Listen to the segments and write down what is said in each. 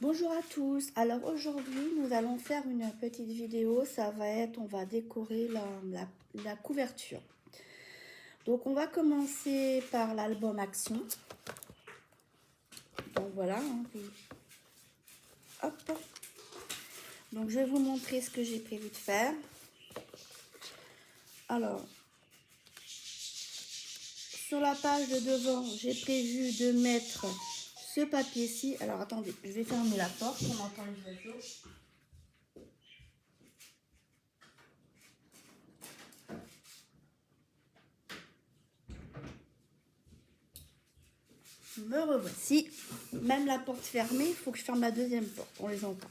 Bonjour à tous. Alors aujourd'hui, nous allons faire une petite vidéo. Ça va être, on va décorer la couverture. Donc on va commencer par l'album Action. Donc voilà. Hop. Donc je vais vous montrer ce que j'ai prévu de faire. Alors, sur la page de devant, j'ai prévu de mettre ce papier-ci. Alors attendez, je vais fermer la porte, on entend les oiseaux. Me revoici. Même la porte fermée, il faut que je ferme la deuxième porte, on les entend.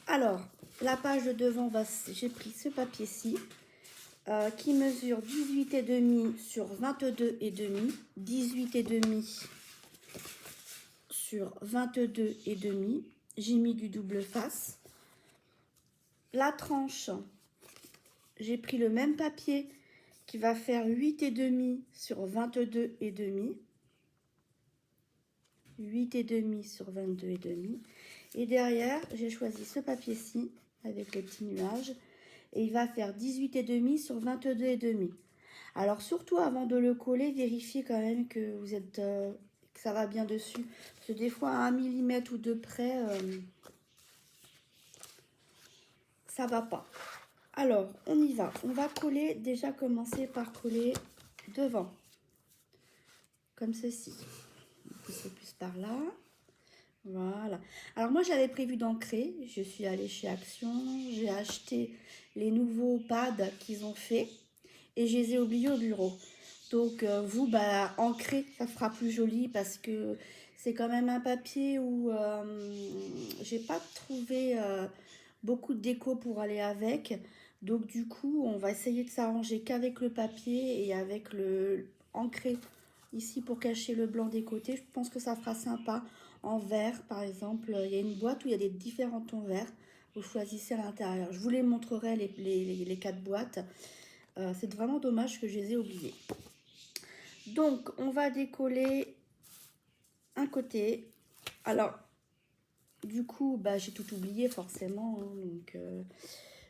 Alors, la page de devant, j'ai pris ce papier-ci qui mesure 18,5 sur 22,5, 18,5 sur 22,5. J'ai mis du double face. La tranche, j'ai pris le même papier qui va faire 8,5 sur 22,5. 8,5 sur 22,5. Et derrière, j'ai choisi ce papier-ci avec les petits nuages. Et il va faire 18,5 sur 22,5. Alors surtout avant de le coller, vérifiez quand même que vous êtes que ça va bien dessus. Parce que des fois, à 1 mm ou de près, ça va pas. Alors, on y va. On va coller, déjà commencer par coller devant. Comme ceci. Pousser plus par là. Voilà. Alors moi j'avais prévu d'ancrer. Je suis allée chez Action. J'ai acheté les nouveaux pads qu'ils ont fait. Et je les ai oubliés au bureau. Donc vous, ancrer, ça fera plus joli parce que c'est quand même un papier où j'ai pas trouvé beaucoup de déco pour aller avec. Donc du coup, on va essayer de s'arranger qu'avec le papier et avec le ancré ici pour cacher le blanc des côtés. Je pense que ça fera sympa. En vert, par exemple, il y a une boîte où il y a des différents tons verts. Vous choisissez à l'intérieur. Je vous les montrerai les 4 boîtes. C'est vraiment dommage que je les ai oubliés. Donc, on va décoller un côté. Alors, du coup, j'ai tout oublié forcément. Hein, donc,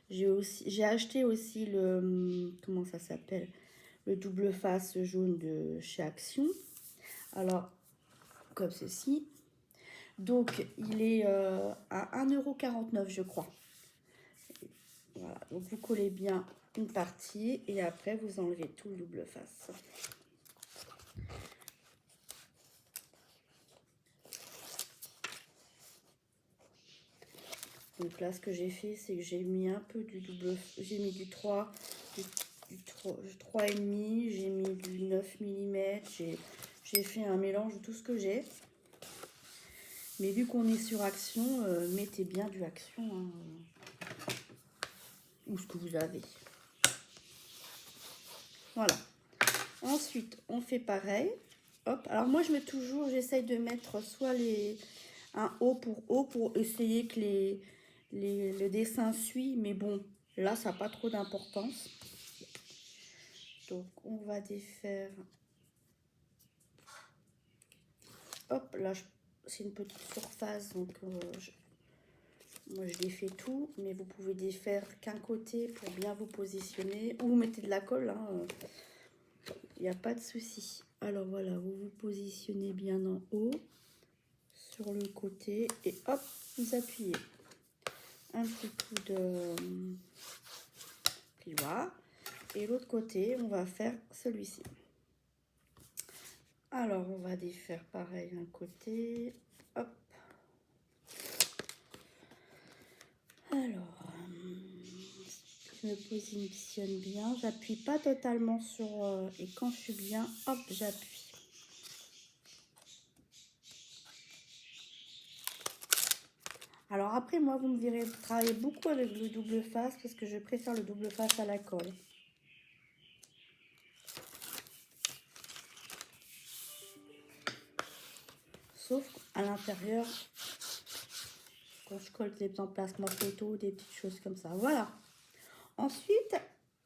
j'ai acheté aussi le... Comment ça s'appelle? Le double face jaune de chez Action. Alors, comme ceci. Donc, il est à 1,49 €, je crois. Voilà, donc vous collez bien une partie et après vous enlevez tout le double face. Donc là, ce que j'ai fait, c'est que j'ai mis un peu du double, j'ai mis du 3, du 3,5, j'ai mis du 9 mm, j'ai fait un mélange de tout ce que j'ai. Mais vu qu'on est sur Action, mettez bien du Action, hein, ou ce que vous avez. Voilà. Ensuite, on fait pareil. Hop. Alors moi, je mets toujours, j'essaye de mettre soit un haut pour essayer que le dessin suit. Mais bon, là, ça n'a pas trop d'importance. Donc, on va défaire. Hop, là, c'est une petite surface. Donc, moi, je défais tout. Mais vous pouvez défaire qu'un côté pour bien vous positionner. Ou vous mettez de la colle, hein. Il n'y a pas de souci. Alors voilà, vous vous positionnez bien en haut, sur le côté, et hop, vous appuyez. Un petit coup de plioir. Et l'autre côté, on va faire celui-ci. Alors, on va défaire pareil un côté. Hop. Alors, je me positionne bien. J'appuie pas totalement sur... et quand je suis bien, hop, j'appuie. Alors après, moi, vous me verrez travailler beaucoup avec le double face parce que je préfère le double face à la colle. Sauf à l'intérieur, quand je colle des emplacements photo, des petites choses comme ça. Voilà. Ensuite,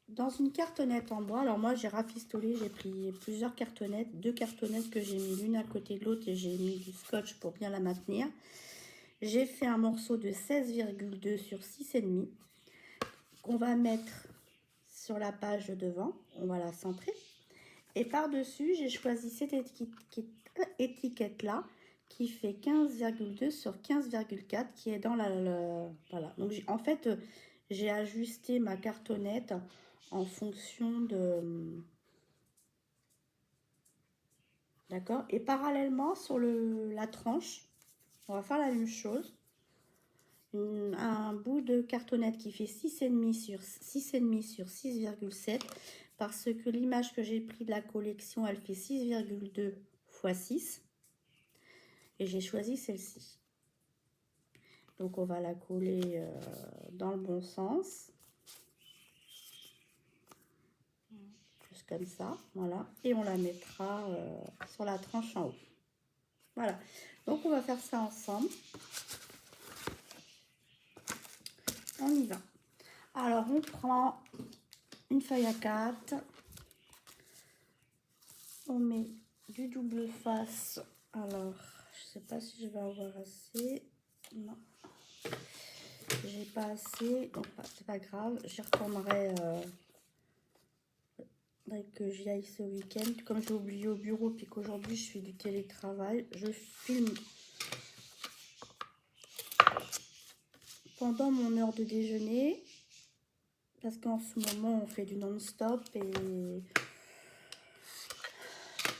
dans une cartonnette en bois, alors moi j'ai rafistolé, j'ai pris plusieurs cartonnettes, 2 cartonnettes que j'ai mis l'une à côté de l'autre et j'ai mis du scotch pour bien la maintenir. j'ai fait un morceau de 16,2 sur 6,5 qu'on va mettre sur la page de devant. On va la centrer. Et par-dessus, j'ai choisi cette étiquette-là qui fait 15,2 sur 15,4 qui est dans voilà. Donc, en fait, j'ai ajusté ma cartonnette en fonction de... D'accord. Et parallèlement, sur la tranche, on va faire la même chose. Un bout de cartonnette qui fait 6,5 sur 6,5 sur 6,7 parce que l'image que j'ai pris de la collection, elle fait 6,2 x 6 et j'ai choisi celle-ci. Donc on va la coller dans le bon sens. Juste comme ça, voilà. Et on la mettra sur la tranche en haut. Voilà. Donc on va faire ça ensemble. On y va. Alors on prend une feuille à 4. On met du double face. Alors, je sais pas si je vais avoir assez. Non. J'ai pas assez. Donc, c'est pas grave. J'y retournerai dès que j'y aille ce week-end. Comme j'ai oublié au bureau, puis qu'aujourd'hui je fais du télétravail, je filme pendant mon heure de déjeuner. Parce qu'en ce moment, on fait du non-stop et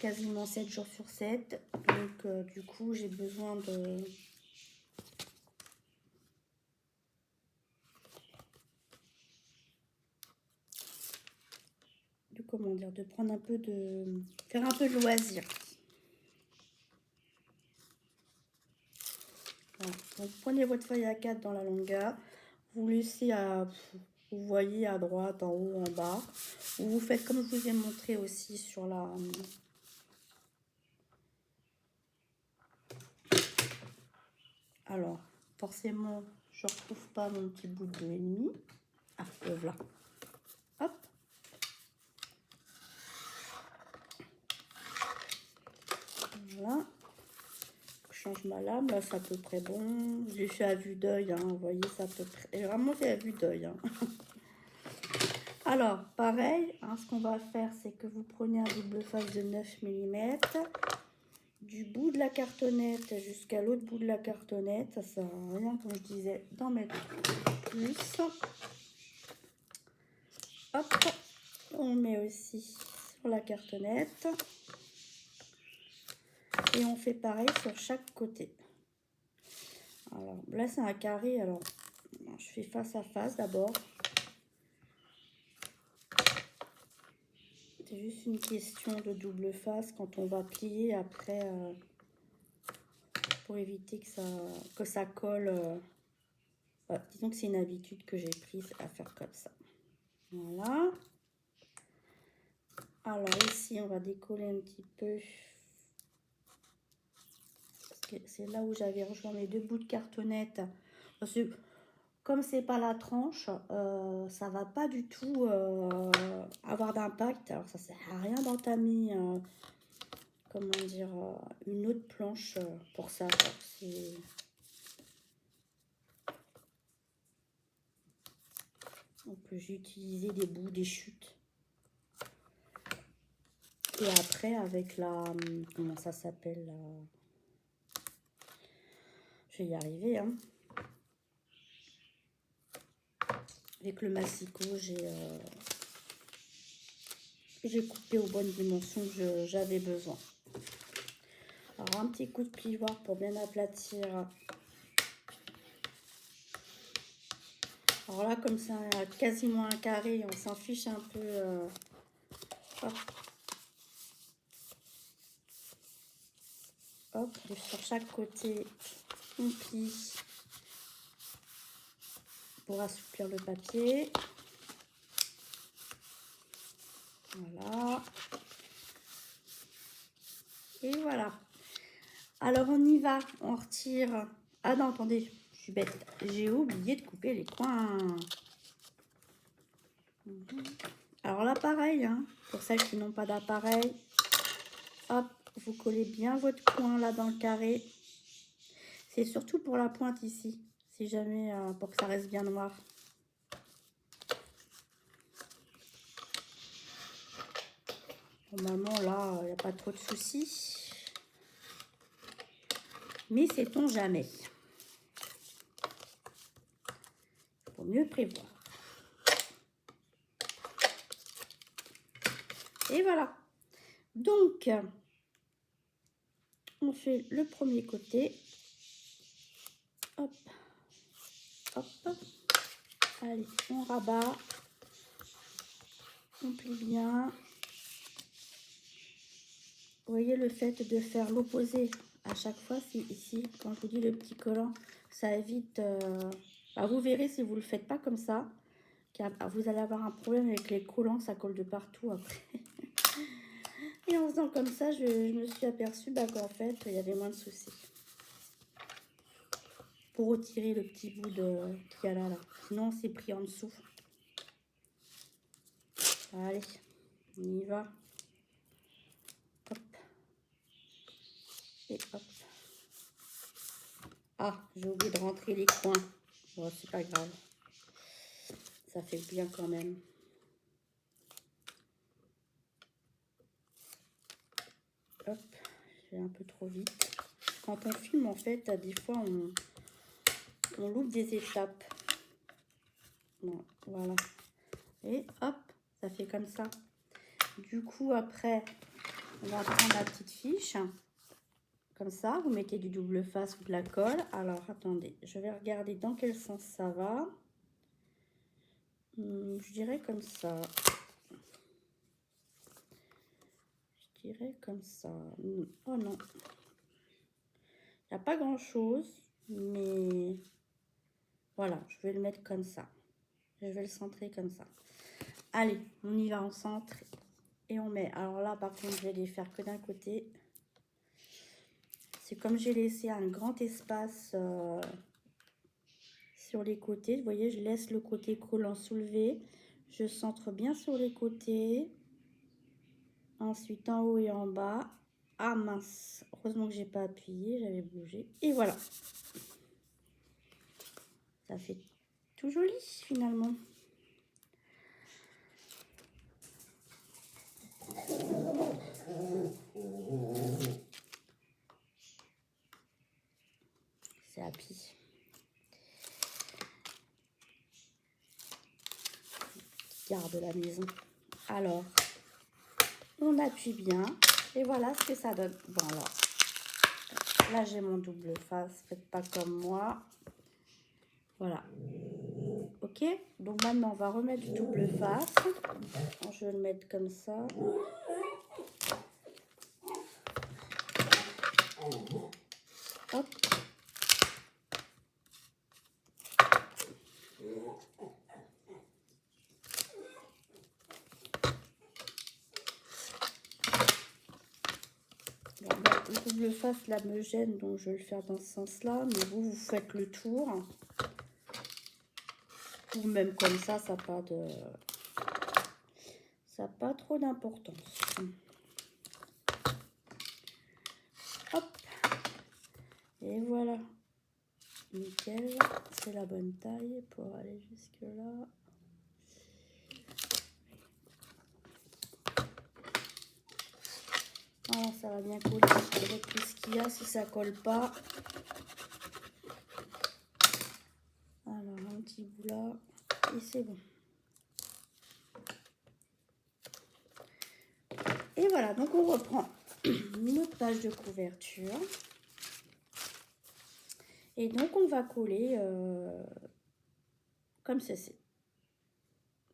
quasiment 7 jours sur 7. Donc, du coup, j'ai besoin de comment dire, de prendre un peu de... faire un peu de loisir. Voilà. Donc, prenez votre feuille à 4 dans la longueur. Vous laissez à... Vous voyez à droite, en haut, en bas. Ou vous faites comme je vous ai montré aussi sur la... Alors, forcément, je ne retrouve pas mon petit bout de 2,5. Ah, le voilà. Hop. Voilà. Je change ma lame. Là, c'est à peu près bon. J'ai fait à vue d'œil. Hein. Vous voyez, c'est à peu près... Et vraiment fait à vue d'œil. Hein. Alors, pareil, hein, ce qu'on va faire, c'est que vous prenez un double face de 9 mm. Du bout de la cartonnette jusqu'à l'autre bout de la cartonnette. Ça sert à rien, comme je disais, d'en mettre plus. Hop, on met aussi sur la cartonnette. Et on fait pareil sur chaque côté. Alors, là, c'est un carré. Alors, je fais face à face d'abord. C'est juste une question de double face quand on va plier après pour éviter que ça colle. Disons que c'est une habitude que j'ai prise à faire comme ça. Voilà. Alors ici, on va décoller un petit peu. Parce que c'est là où j'avais rejoint mes deux bouts de cartonnette. Parce que comme c'est pas la tranche, ça va pas du tout avoir d'impact. Alors ça sert à rien d'entamer, comment dire, une autre planche pour ça. Donc j'ai utilisé des bouts, des chutes. Et après avec la, comment ça s'appelle, je vais y arriver, hein. Avec le massicot, j'ai coupé aux bonnes dimensions que j'avais besoin. Alors un petit coup de plioir pour bien aplatir. Alors là, comme c'est quasiment un carré, on s'en fiche un peu. Hop. Hop, sur chaque côté, on plie pour assouplir le papier. Voilà. Et voilà. Alors, on y va. On retire... Ah non, attendez, je suis bête. J'ai oublié de couper les coins. Alors là, pareil, hein, pour celles qui n'ont pas d'appareil. Hop, vous collez bien votre coin là dans le carré. C'est surtout pour la pointe ici, si jamais, pour que ça reste bien noir. Normalement, là, il n'y a pas trop de soucis. Mais sait-on jamais. Il faut mieux prévoir. Et voilà. Donc, on fait le premier côté. Hop. Hop. Allez, on rabat. On plie bien. Vous voyez le fait de faire l'opposé à chaque fois, c'est ici, quand je vous dis le petit collant, ça évite... vous verrez si vous ne le faites pas comme ça, vous allez avoir un problème avec les collants, ça colle de partout après. Et en faisant comme ça, je me suis aperçue qu'en fait, il y avait moins de soucis. Pour retirer le petit bout qu'il y a là. Sinon, c'est pris en dessous. Allez, on y va. Hop. Et hop. Ah, j'ai oublié de rentrer les coins. Bon, c'est pas grave. Ça fait bien quand même. Hop, je vais un peu trop vite. Quand on filme, en fait, des fois, on loupe des étapes. Bon, voilà. Et hop, ça fait comme ça. Du coup, après, on va prendre la petite fiche. Comme ça, vous mettez du double face ou de la colle. Alors, attendez, je vais regarder dans quel sens ça va. Je dirais comme ça. Je dirais comme ça. Oh non. Il n'y a pas grand-chose, mais voilà, je vais le mettre comme ça. Je vais le centrer comme ça. Allez, on y va en centre et on met. Alors là, par contre, je vais les faire que d'un côté. C'est comme j'ai laissé un grand espace sur les côtés. Vous voyez, je laisse le côté collant soulevé. Je centre bien sur les côtés. Ensuite, en haut et en bas. Ah mince, heureusement que j'ai pas appuyé, j'avais bougé. Et voilà. Ça fait tout joli finalement. C'est happy. Garde la maison. Alors, on appuie bien. Et voilà ce que ça donne. Bon alors, là j'ai mon double face. Faites pas comme moi. Voilà. Ok. Donc maintenant, on va remettre du double face. Je vais le mettre comme ça. Hop. Le double face là me gêne, donc je vais le faire dans ce sens-là. Mais vous faites le tour. Ou même comme ça n'a pas de... Ça n'a pas trop d'importance. Hop. Et voilà. Nickel. C'est la bonne taille pour aller jusque là. Voilà, ça va bien coller avec tout ce qu'il y a. Si ça colle pas. Alors, un petit bout là. Et c'est bon. Et voilà, donc on reprend notre page de couverture. Et donc on va coller comme ceci.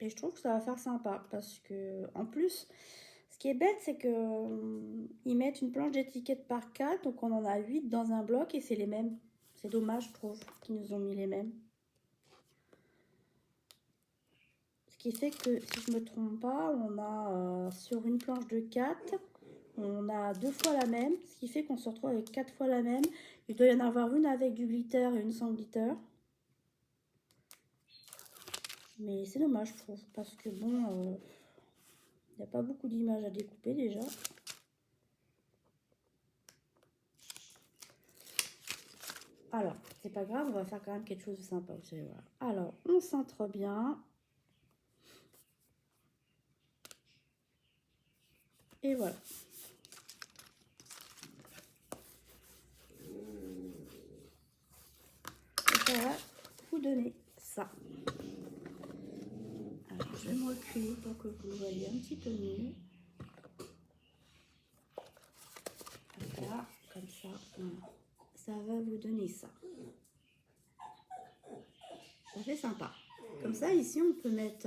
Et je trouve que ça va faire sympa parce que en plus, ce qui est bête, c'est que ils mettent une planche d'étiquette par 4, donc on en a 8 dans un bloc et c'est les mêmes. C'est dommage, je trouve, qu'ils nous ont mis les mêmes. Ce qui fait que, si je ne me trompe pas, on a sur une planche de 4, on a 2 fois la même, ce qui fait qu'on se retrouve avec 4 fois la même. Il doit y en avoir une avec du glitter et une sans glitter. Mais c'est dommage, je trouve, parce que bon, il n'y a pas beaucoup d'images à découper déjà. Alors, c'est pas grave, on va faire quand même quelque chose de sympa aussi. Voilà. Alors, on centre bien. Et voilà. Et ça va vous donner ça. Alors, je vais me reculer pour que vous le voyez un petit peu mieux. Voilà, comme ça, voilà. Ça va vous donner ça. Ça fait sympa. Comme ça, ici, on peut mettre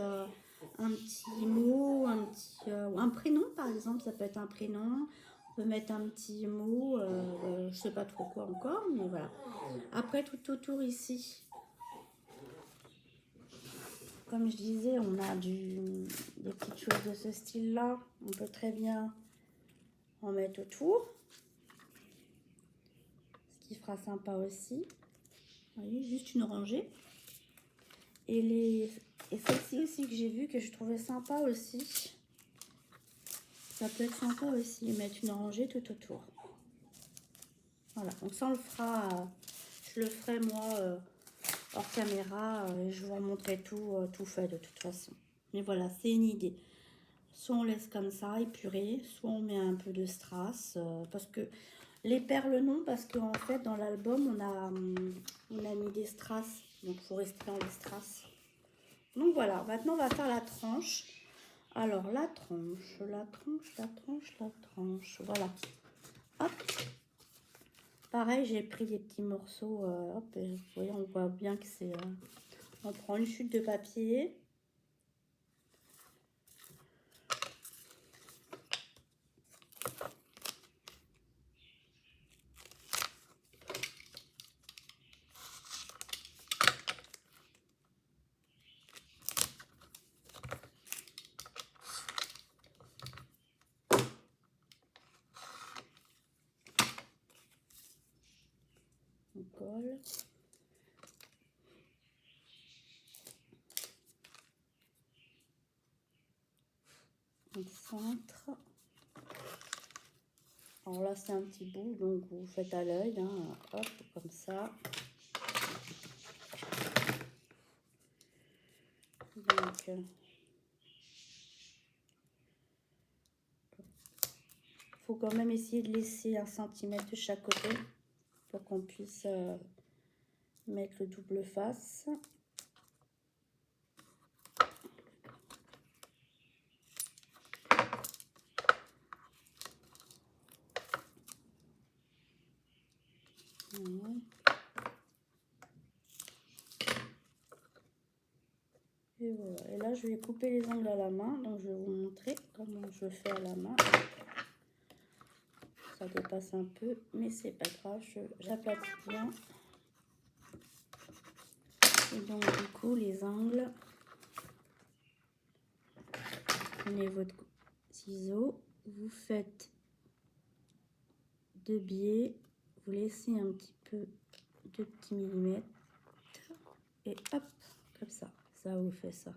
un petit mot, un prénom, par exemple. Ça peut être un prénom. On peut mettre un petit mot, je sais pas trop quoi encore, mais voilà. Après, tout autour ici, comme je disais, on a des petites choses de ce style-là. On peut très bien en mettre autour. Ce qui fera sympa aussi. Vous voyez, juste une rangée. Et celle-ci aussi que j'ai vu, que je trouvais sympa aussi. Ça peut être sympa aussi, mettre une rangée tout autour. Voilà, donc ça on le fera, je le ferai moi hors caméra, et je vous remontrerai tout fait de toute façon. Mais voilà, c'est une idée. Soit on laisse comme ça, épuré, soit on met un peu de strass, parce que les perles non, parce qu'en fait dans l'album on a mis des strass, donc il faut rester dans les strass. Donc voilà, maintenant on va faire la tranche. Alors la tranche, voilà. Hop. Pareil, j'ai pris des petits morceaux, hop, et vous voyez, on voit bien que c'est... on prend une chute de papier. On colle. On centre. Alors là, c'est un petit bout, donc vous faites à l'œil, hein, hop, comme ça. Donc, faut quand même essayer de laisser 1 centimètre de chaque côté pour qu'on puisse mettre le double face. Voilà. Et voilà. Et là, je vais couper les angles à la main. Donc, je vais vous montrer comment je fais à la main. Ça dépasse un peu, mais c'est pas grave. J'aplatis bien. Et donc, du coup, les angles. Prenez votre ciseau. Vous faites 2 biais. Vous laissez un petit peu de petits millimètres. Et hop, comme ça. Ça vous fait ça.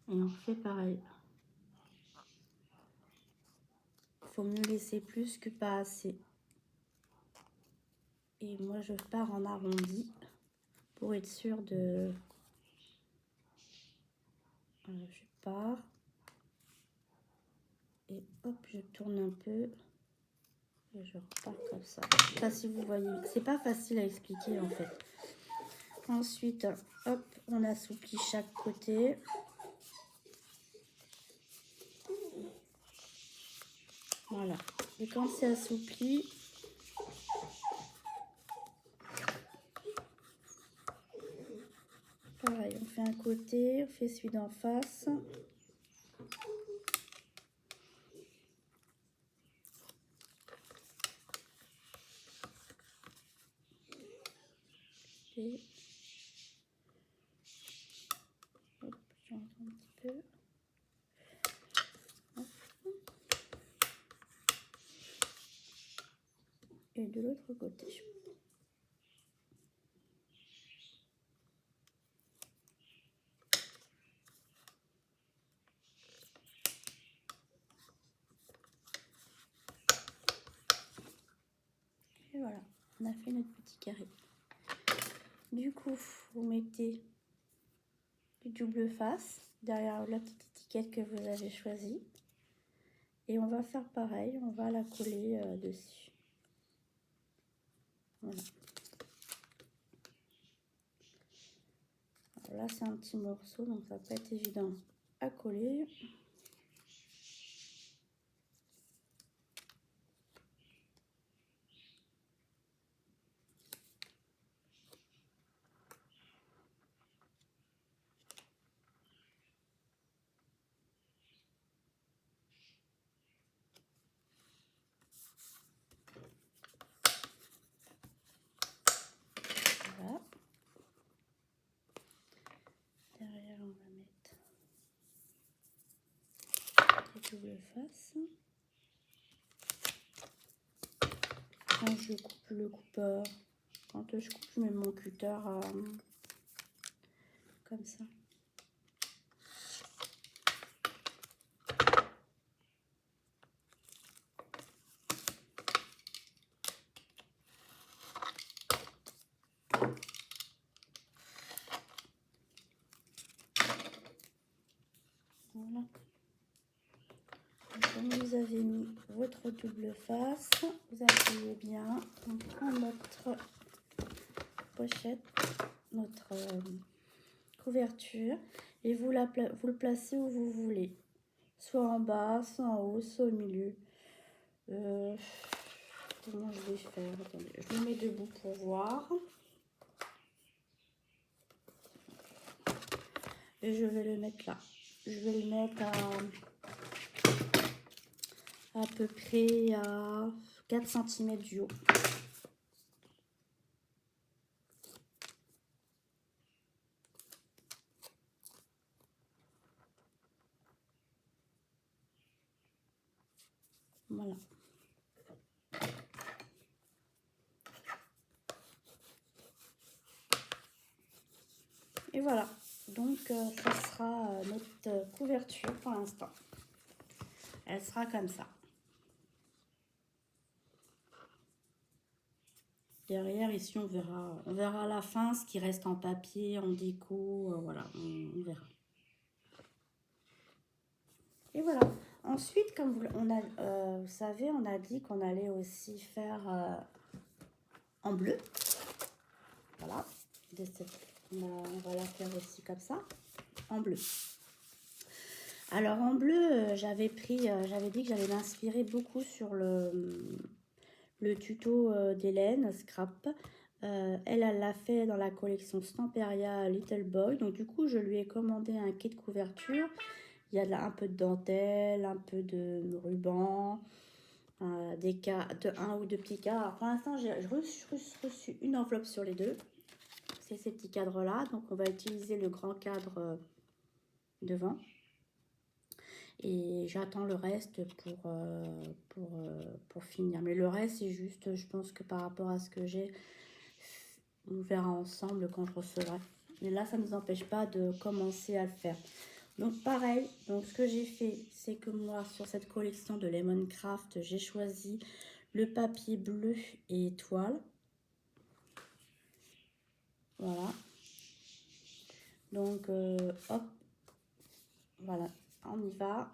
Et on fait pareil. Il faut mieux laisser plus que pas assez. Et moi, je pars en arrondi pour être sûre de... Voilà, je pars. Et hop, je tourne un peu. Et je repars comme ça. Je sais pas si vous voyez. C'est pas facile à expliquer en fait. Ensuite, hop, on assouplit chaque côté. Voilà. Et quand c'est assoupli, pareil, on fait un côté, on fait celui d'en face. Et hop, j'enlève un petit peu. Hop. Et de l'autre côté. Et voilà, on a fait notre petit carré. Du coup, vous mettez du double face derrière la petite étiquette que vous avez choisie. Et on va faire pareil, on va la coller dessus. Voilà. Alors là, c'est un petit morceau, donc ça va pas être évident à coller. Voilà. Derrière, on va mettre des doubles faces. Quand je coupe le coupeur, quand je coupe, je mets mon cutter comme ça. Voilà. Donc, comme vous avez mis votre double face, vous appuyez bien. On prend notre pochette, notre couverture, et vous le placez où vous voulez. Soit en bas, soit en haut, soit au milieu. Comment je vais faire? Attendez, je me mets debout pour voir. Et je vais le mettre là. Je vais le mettre à peu près à 4 cm du haut. Voilà. Et voilà. Donc, ça sera notre couverture pour l'instant. Elle sera comme ça. Derrière, ici, on verra à la fin ce qui reste en papier, en déco, voilà, on verra. Et voilà. Ensuite, comme vous savez, on a dit qu'on allait aussi faire en bleu. Voilà. On va la faire aussi comme ça, en bleu. Alors, en bleu, j'avais dit que j'allais m'inspirer beaucoup sur le tuto d'Hélène Scrap. Elle l'a fait dans la collection Stamperia Little Boy. Donc, du coup, je lui ai commandé un kit de couverture. Il y a là un peu de dentelle, un peu de ruban, un ou deux petits cadres. Alors, pour l'instant, j'ai reçu une enveloppe sur les deux. C'est ces petits cadres-là. Donc, on va utiliser le grand cadre devant. Et j'attends le reste pour finir. Mais le reste, c'est juste, je pense que par rapport à ce que j'ai, on verra ensemble quand je recevrai. Mais là, ça ne nous empêche pas de commencer à le faire. Donc pareil, donc ce que j'ai fait, c'est que moi, sur cette collection de Lemon Craft, j'ai choisi le papier bleu et étoile. Voilà. Donc, hop, voilà, on y va.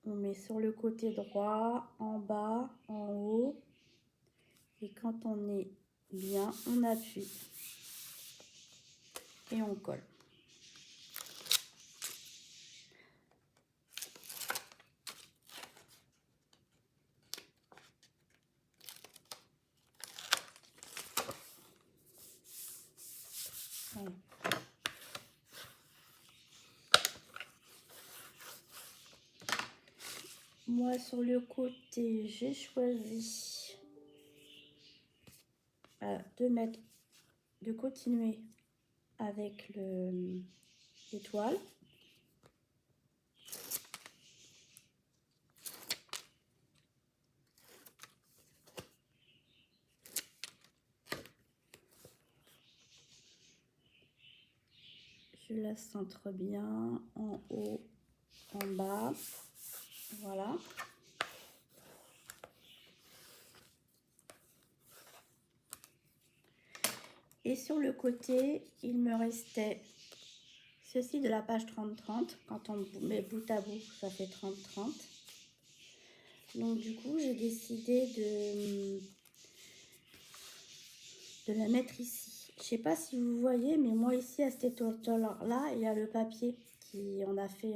On met sur le côté droit, en bas, en haut. Et quand on est bien, on appuie. Et on colle. Voilà. Moi, sur le côté, j'ai choisi de continuer avec l'étoile. Je la centre bien en haut, en bas. Voilà. Et sur le côté, il me restait ceci de la page 30-30. Quand on met bout à bout, ça fait 30-30. Donc du coup, j'ai décidé de la mettre ici. Je sais pas si vous voyez, mais moi ici, à cette hauteur-là, il y a le papier qui on a fait...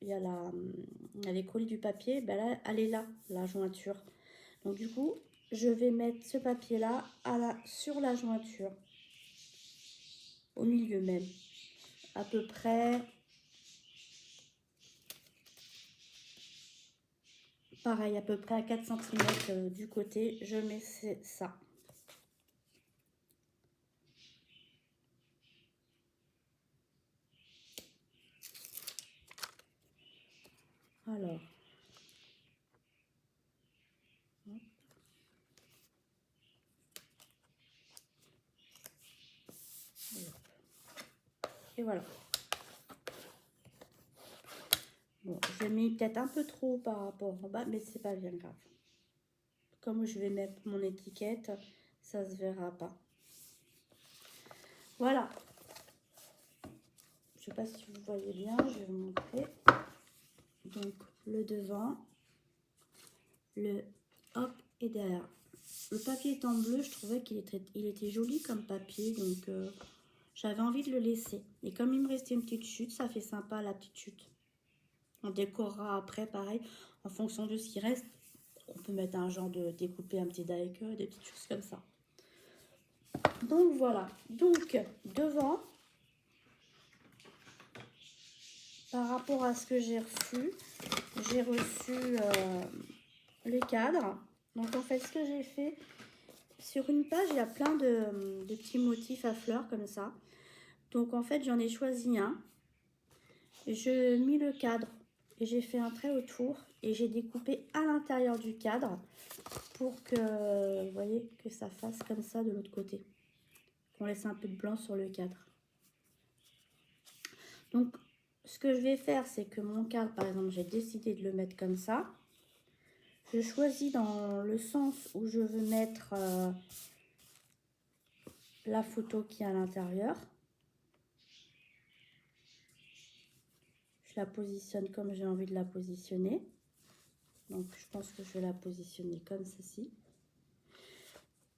il y a les colis du papier, ben là, elle est là, la jointure. Donc du coup, je vais mettre ce papier-là sur la jointure, au milieu même, à peu près, pareil, à peu près à 4 cm du côté, je mets ça. Alors, et voilà. Bon, je mis peut-être un peu trop par rapport en bas, mais c'est pas bien grave. Comme je vais mettre mon étiquette, ça se verra pas. Voilà. Je sais pas si vous voyez bien, je vais vous montrer. Donc, le devant, le hop et derrière. Le papier étant bleu, je trouvais qu'il était joli comme papier, donc j'avais envie de le laisser. Et comme il me restait une petite chute, ça fait sympa la petite chute. On décorera après, pareil, en fonction de ce qui reste. On peut mettre un genre de découper un petit die, des petites choses comme ça. Donc voilà. Donc devant, par rapport à ce que j'ai reçu les cadres. Donc en fait, ce que j'ai fait, sur une page, il y a plein de petits motifs à fleurs comme ça. Donc en fait, j'en ai choisi un. Je mis le cadre et j'ai fait un trait autour et j'ai découpé à l'intérieur du cadre pour que, vous voyez, que ça fasse comme ça de l'autre côté. Qu'on laisse un peu de blanc sur le cadre. Donc, ce que je vais faire, c'est que mon cadre, par exemple, j'ai décidé de le mettre comme ça. Je choisis dans le sens où je veux mettre la photo qui est à l'intérieur. Je la positionne comme j'ai envie de la positionner. Donc, je pense que je vais la positionner comme ceci.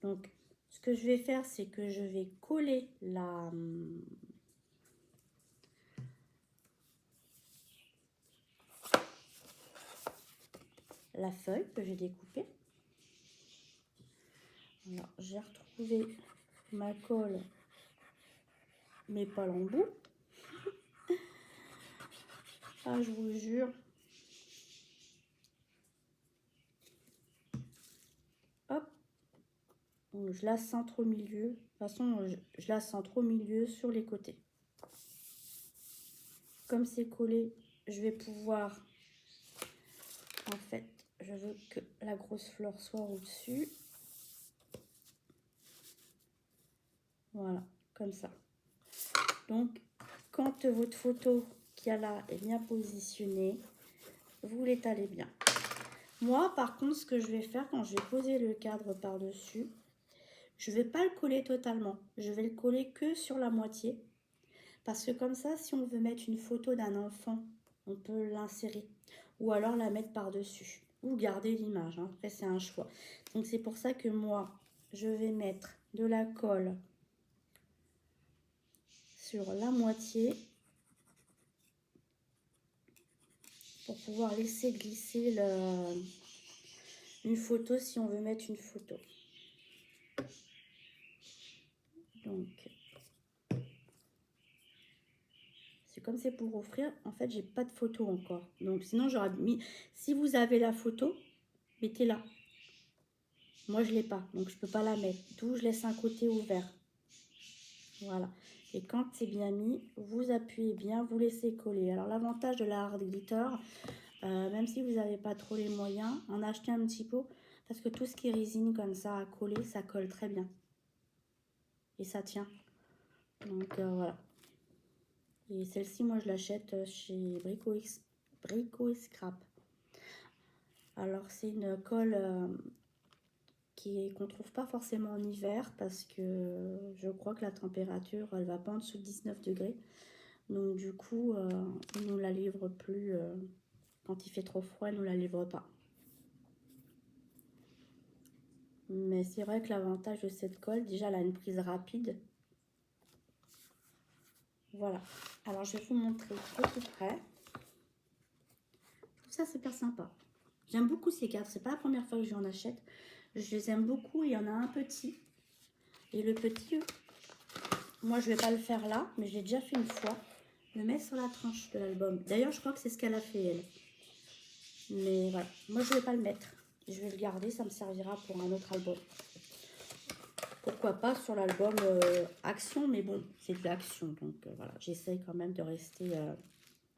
Donc, ce que je vais faire, c'est que je vais coller la feuille que j'ai découpée. Alors, j'ai retrouvé ma colle, mais pas l'embout. Ah, je vous jure. Hop. Donc, je la centre au milieu. De toute façon, je la centre au milieu sur les côtés. Comme c'est collé, je vais pouvoir... En fait, je veux que la grosse fleur soit au-dessus. Voilà, comme ça. Donc, quand votre photo qui a là est bien positionnée, vous l'étalez bien. Moi, par contre, ce que je vais faire quand je vais poser le cadre par-dessus, je ne vais pas le coller totalement. Je vais le coller que sur la moitié. Parce que comme ça, si on veut mettre une photo d'un enfant, on peut l'insérer. Ou alors la mettre par-dessus. Ou garder l'image. Hein. Après, c'est un choix. Donc, c'est pour ça que moi, je vais mettre de la colle sur la moitié. Pour pouvoir laisser glisser une photo si on veut mettre une photo. Donc, c'est comme c'est pour offrir. En fait, j'ai pas de photo encore. Donc, sinon, j'aurais mis... Si vous avez la photo, mettez-la. Moi, je l'ai pas. Donc, je peux pas la mettre. D'où je laisse un côté ouvert. Voilà. Et quand c'est bien mis, vous appuyez bien, vous laissez coller. Alors, l'avantage de la Hard Glitter, même si vous n'avez pas trop les moyens, en acheter un petit pot. Parce que tout ce qui est résine comme ça à coller, ça colle très bien. Et ça tient. Donc voilà. Et celle-ci, moi, je l'achète chez Brico et Scrap. Alors, c'est une colle qu'on trouve pas forcément en hiver parce que je crois que la température, elle va pas en dessous de 19 degrés. Donc du coup, ils nous la livrent plus. Quand il fait trop froid, ils nous la livrent pas. Mais c'est vrai que l'avantage de cette colle, déjà, elle a une prise rapide. Voilà. Alors, je vais vous montrer de tout près. Je trouve ça super sympa. J'aime beaucoup ces cartes. C'est pas la première fois que j'en achète. Je les aime beaucoup. Il y en a un petit. Et le petit, moi, je vais pas le faire là, mais je l'ai déjà fait une fois. Le mettre sur la tranche de l'album. D'ailleurs, je crois que c'est ce qu'elle a fait, elle. Mais voilà. Moi, je vais pas le mettre. Je vais le garder. Ça me servira pour un autre album. Pourquoi pas sur l'album Action, mais bon, c'est de l'action, donc voilà, j'essaye quand même de rester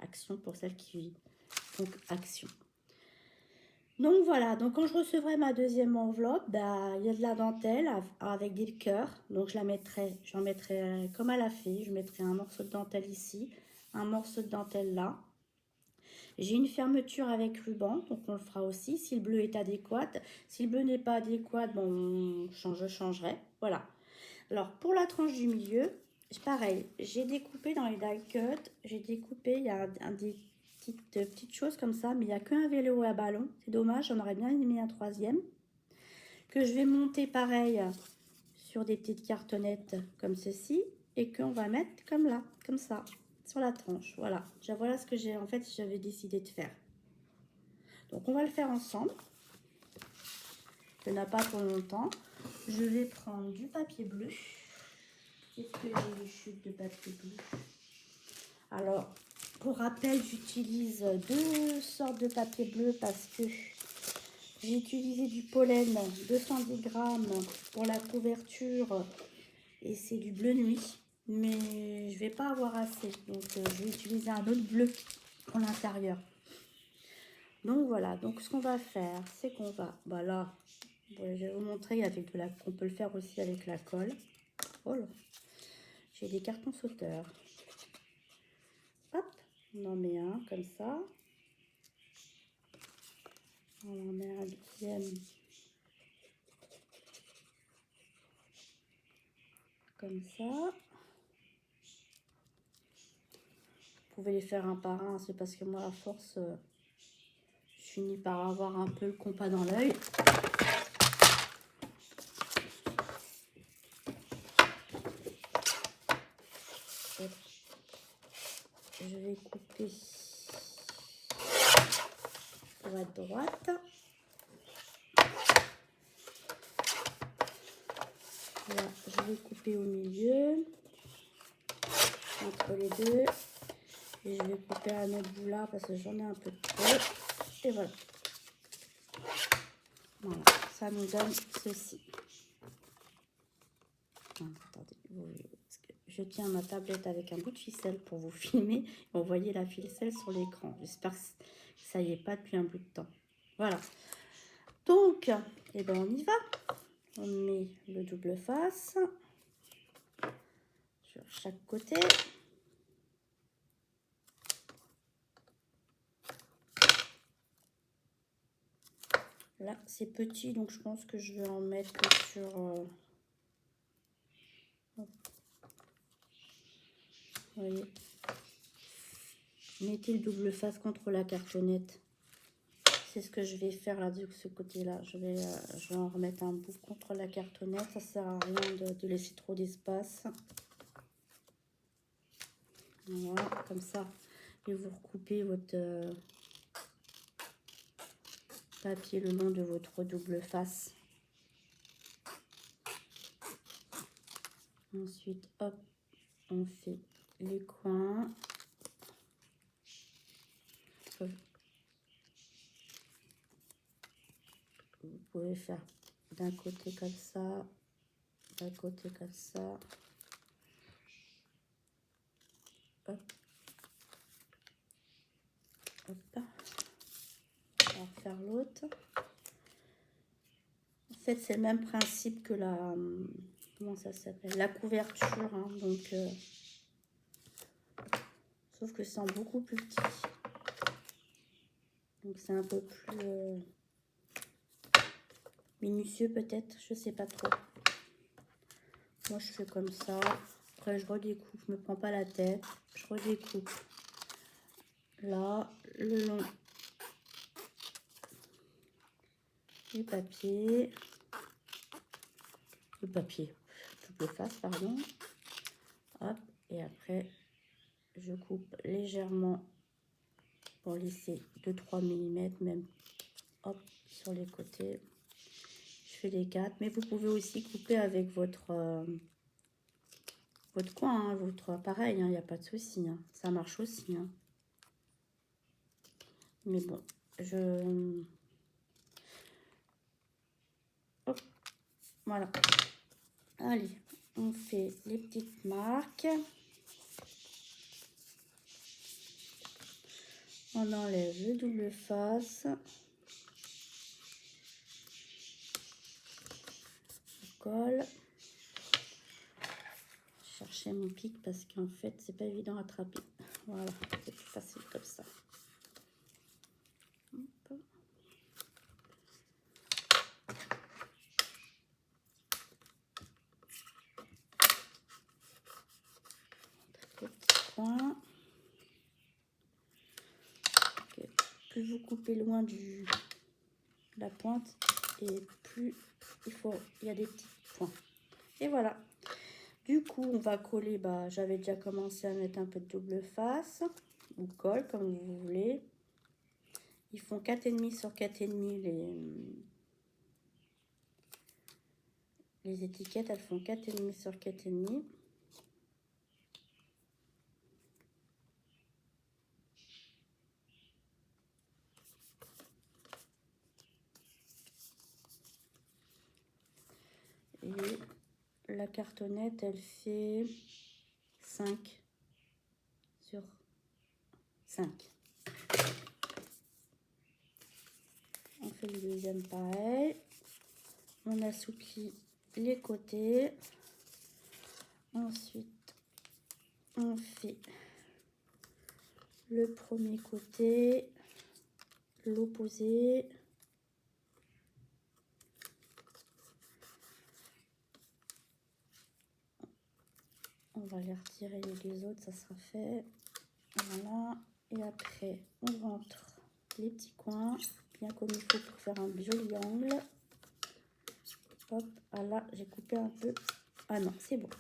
action pour celles qui font action. Donc voilà, donc quand je recevrai ma deuxième enveloppe, bah, il y a de la dentelle avec des cœurs, donc j'en mettrai comme elle a fait, je mettrai un morceau de dentelle ici, un morceau de dentelle là. J'ai une fermeture avec ruban, donc on le fera aussi, si le bleu est adéquat. Si le bleu n'est pas adéquat, bon, je changerai, voilà. Alors, pour la tranche du milieu, pareil, j'ai découpé dans les die cut, j'ai découpé, il y a des petites choses comme ça, mais il n'y a qu'un vélo à ballon. C'est dommage, j'en aurais bien mis un troisième. Que je vais monter pareil sur des petites cartonnettes comme ceci, et qu'on va mettre comme là, comme ça, sur la tranche. Voilà, voilà ce que j'avais décidé de faire. Donc, on va le faire ensemble. Ça n'a pas pour longtemps. Je vais prendre du papier bleu. Qu'est-ce que j'ai les chutes de papier bleu? Alors, pour rappel, j'utilise deux sortes de papier bleu parce que j'ai utilisé du pollen 210 grammes pour la couverture et c'est du bleu nuit. Mais je vais pas avoir assez, donc je vais utiliser un autre bleu pour l'intérieur. Donc voilà, donc ce qu'on va faire, c'est qu'on va, bah là, je vais vous montrer avec on peut le faire aussi avec la colle. Oh là, j'ai des cartons sauteurs. Hop, on en met un comme ça. On en met un deuxième comme ça. Vous pouvez les faire un par un, c'est parce que moi à force, je finis par avoir un peu le compas dans l'œil. Je vais couper droite. Là, je vais couper au milieu, entre les deux. Et je vais couper un autre bout là parce que j'en ai un peu de trop. Et voilà. Voilà, ça nous donne ceci. Attendez, je tiens ma tablette avec un bout de ficelle pour vous filmer. Vous voyez la ficelle sur l'écran. J'espère que ça y est pas depuis un bout de temps. Voilà. Donc, eh ben on y va. On met le double face sur chaque côté. Là, c'est petit, donc je pense que je vais en mettre sur... Vous voyez, mettez le double face contre la cartonnette. C'est ce que je vais faire là de ce côté-là. Je vais en remettre un bout contre la cartonnette. Ça sert à rien de laisser trop d'espace. Voilà, comme ça. Et vous recoupez votre papier le long de votre double face. Ensuite, hop, on fait les coins. Vous pouvez faire d'un côté comme ça, d'un côté comme ça. Hop. Hop. On va faire l'autre. En fait, c'est le même principe que la... Comment ça s'appelle? La couverture. Hein, donc, sauf que c'est en beaucoup plus petit. Donc, c'est un peu plus... minutieux peut-être, je sais pas trop. Moi je fais comme ça. Après je redécoupe, je me prends pas la tête. Je redécoupe là le long du papier. Le papier, double face, pardon. Hop, et après je coupe légèrement pour laisser 2-3 mm même, hop, sur les côtés. Je fais les 4, mais vous pouvez aussi couper avec votre coin, hein, votre appareil, il n'y a pas de souci, hein, ça marche aussi. Hein. Mais bon, hop, voilà. Allez, on fait les petites marques. On enlève le double face. On colle. Chercher mon pic parce qu'en fait, c'est pas évident à attraper. Voilà, c'est plus facile comme ça. Hop. Les petits coins. Okay. Plus vous coupez loin de la pointe et plus il y a des petits points. Et voilà. Du coup, on va coller, j'avais déjà commencé à mettre un peu de double face ou colle comme vous voulez. Ils font 4,5 sur 4,5 les étiquettes, elles font 4,5 sur 4,5. Et la cartonnette, elle fait 5 sur 5. On fait le deuxième pareil. On assouplit les côtés. Ensuite, on fait le premier côté, l'opposé. On va les retirer les deux autres, ça sera fait. Voilà. Et après, on rentre les petits coins, bien comme il faut pour faire un joli angle. Hop, ah là, j'ai coupé un peu. Ah non, c'est bon.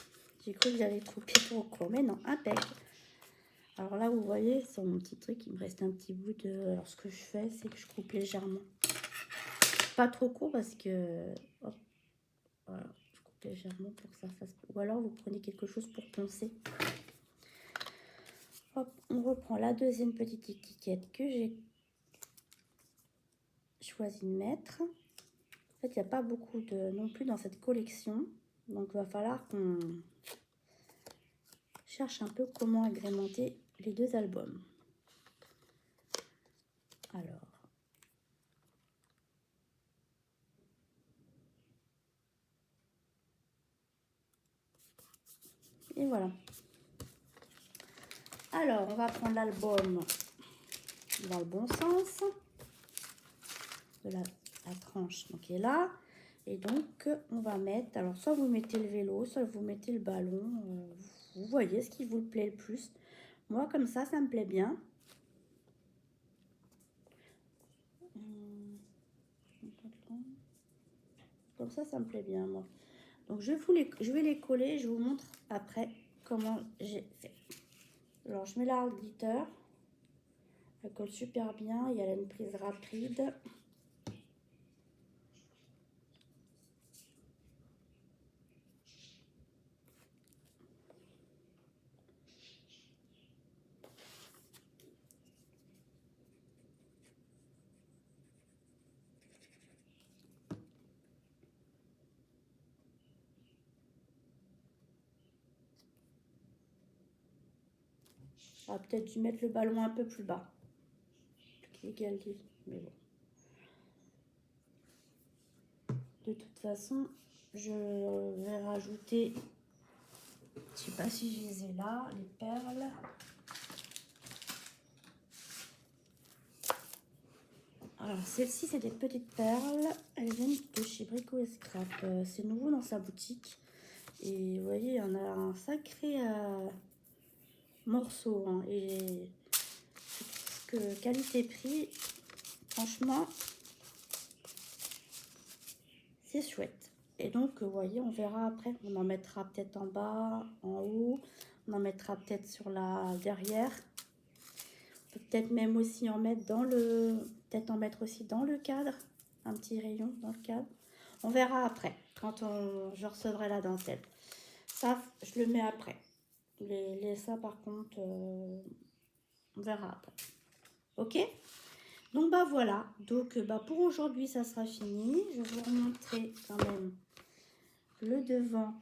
J'ai cru que j'allais couper trop court, mais non, impec. Alors là, vous voyez, sur mon petit truc, il me reste un petit bout de... Alors, ce que je fais, c'est que je coupe légèrement. Pas trop court parce que... Hop, voilà, je coupe légèrement pour que ça fasse... Ou alors, vous prenez quelque chose pour poncer. Hop, on reprend la deuxième petite étiquette que j'ai choisi de mettre. En fait, il n'y a pas beaucoup non plus dans cette collection. Donc, il va falloir qu'on cherche un peu comment agrémenter les deux albums. Alors, et voilà. Alors, on va prendre l'album dans le bon sens de la tranche donc, qui est là. Et donc, on va mettre, alors soit vous mettez le vélo, soit vous mettez le ballon. Vous voyez ce qui vous plaît le plus. Moi, comme ça me plaît bien. Comme ça me plaît bien, moi. Donc, je vais les coller. Je vous montre après comment j'ai fait. Alors, je mets la hard glitter. Elle colle super bien. Il y a une prise rapide. On va peut-être dû mettre le ballon un peu plus bas. Qui égale, mais bon. De toute façon, je vais rajouter, je sais pas si je les ai là, les perles. Alors, celles-ci, c'est des petites perles. Elles viennent de chez Brico et Scrap. C'est nouveau dans sa boutique. Et vous voyez, il y en a un sacré morceau. Hein. Et que qualité-prix, franchement, c'est chouette. Et donc, vous voyez, on verra après. On en mettra peut-être en bas, en haut. On en mettra peut-être sur la derrière. On peut peut-être même aussi en mettre dans le... Peut-être en mettre aussi dans le cadre. Un petit rayon dans le cadre. On verra après, quand je recevrai la dentelle. Ça, je le mets après. Ça, par contre, on verra après. Ok? Donc, bah voilà. Donc, bah, pour aujourd'hui, ça sera fini. Je vais vous remontrer quand même le devant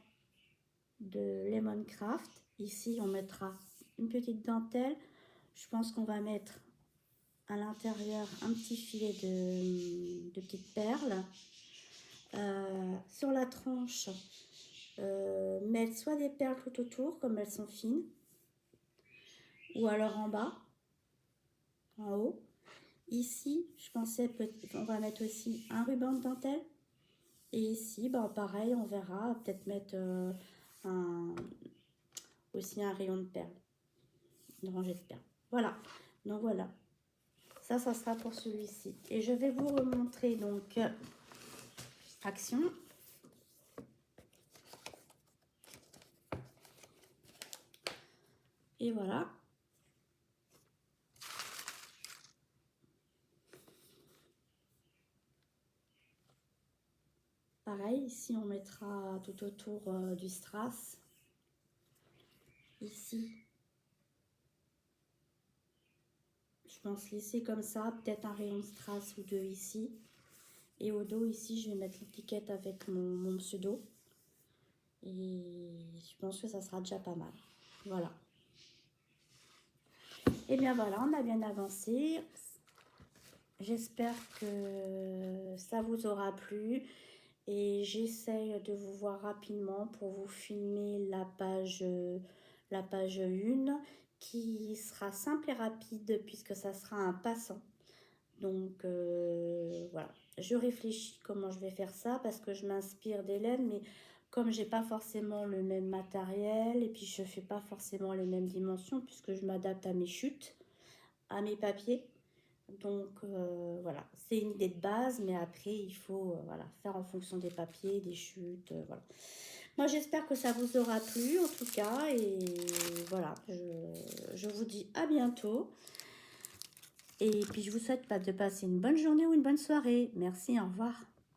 de Lemon Craft. Ici, on mettra une petite dentelle. Je pense qu'on va mettre à l'intérieur un petit filet de petites perles. Sur la tranche, mettre soit des perles tout autour, comme elles sont fines, ou alors en bas, en haut. Ici, je pensais on va mettre aussi un ruban de dentelle. Et ici, bah, pareil, on verra, peut-être mettre aussi un rayon de perles, une rangée de perles. Voilà, donc voilà. Ça sera pour celui-ci. Et je vais vous remontrer donc action. Et voilà. Pareil, ici on mettra tout autour du strass. Ici, je pense laisser comme ça, peut-être un rayon de strass ou deux ici. Et au dos, ici, je vais mettre l'étiquette avec mon pseudo. Et je pense que ça sera déjà pas mal. Voilà. Et bien voilà, on a bien avancé. J'espère que ça vous aura plu. Et j'essaye de vous voir rapidement pour vous filmer la page 1 qui sera simple et rapide puisque ça sera un passant. Donc voilà, je réfléchis comment je vais faire ça parce que je m'inspire d'Hélène, mais comme j'ai pas forcément le même matériel et puis je fais pas forcément les mêmes dimensions puisque je m'adapte à mes chutes, à mes papiers. Donc voilà, c'est une idée de base, mais après il faut voilà, faire en fonction des papiers, des chutes, voilà. Moi j'espère que ça vous aura plu en tout cas, et voilà, je vous dis à bientôt. Et puis je vous souhaite de passer une bonne journée ou une bonne soirée. Merci, au revoir.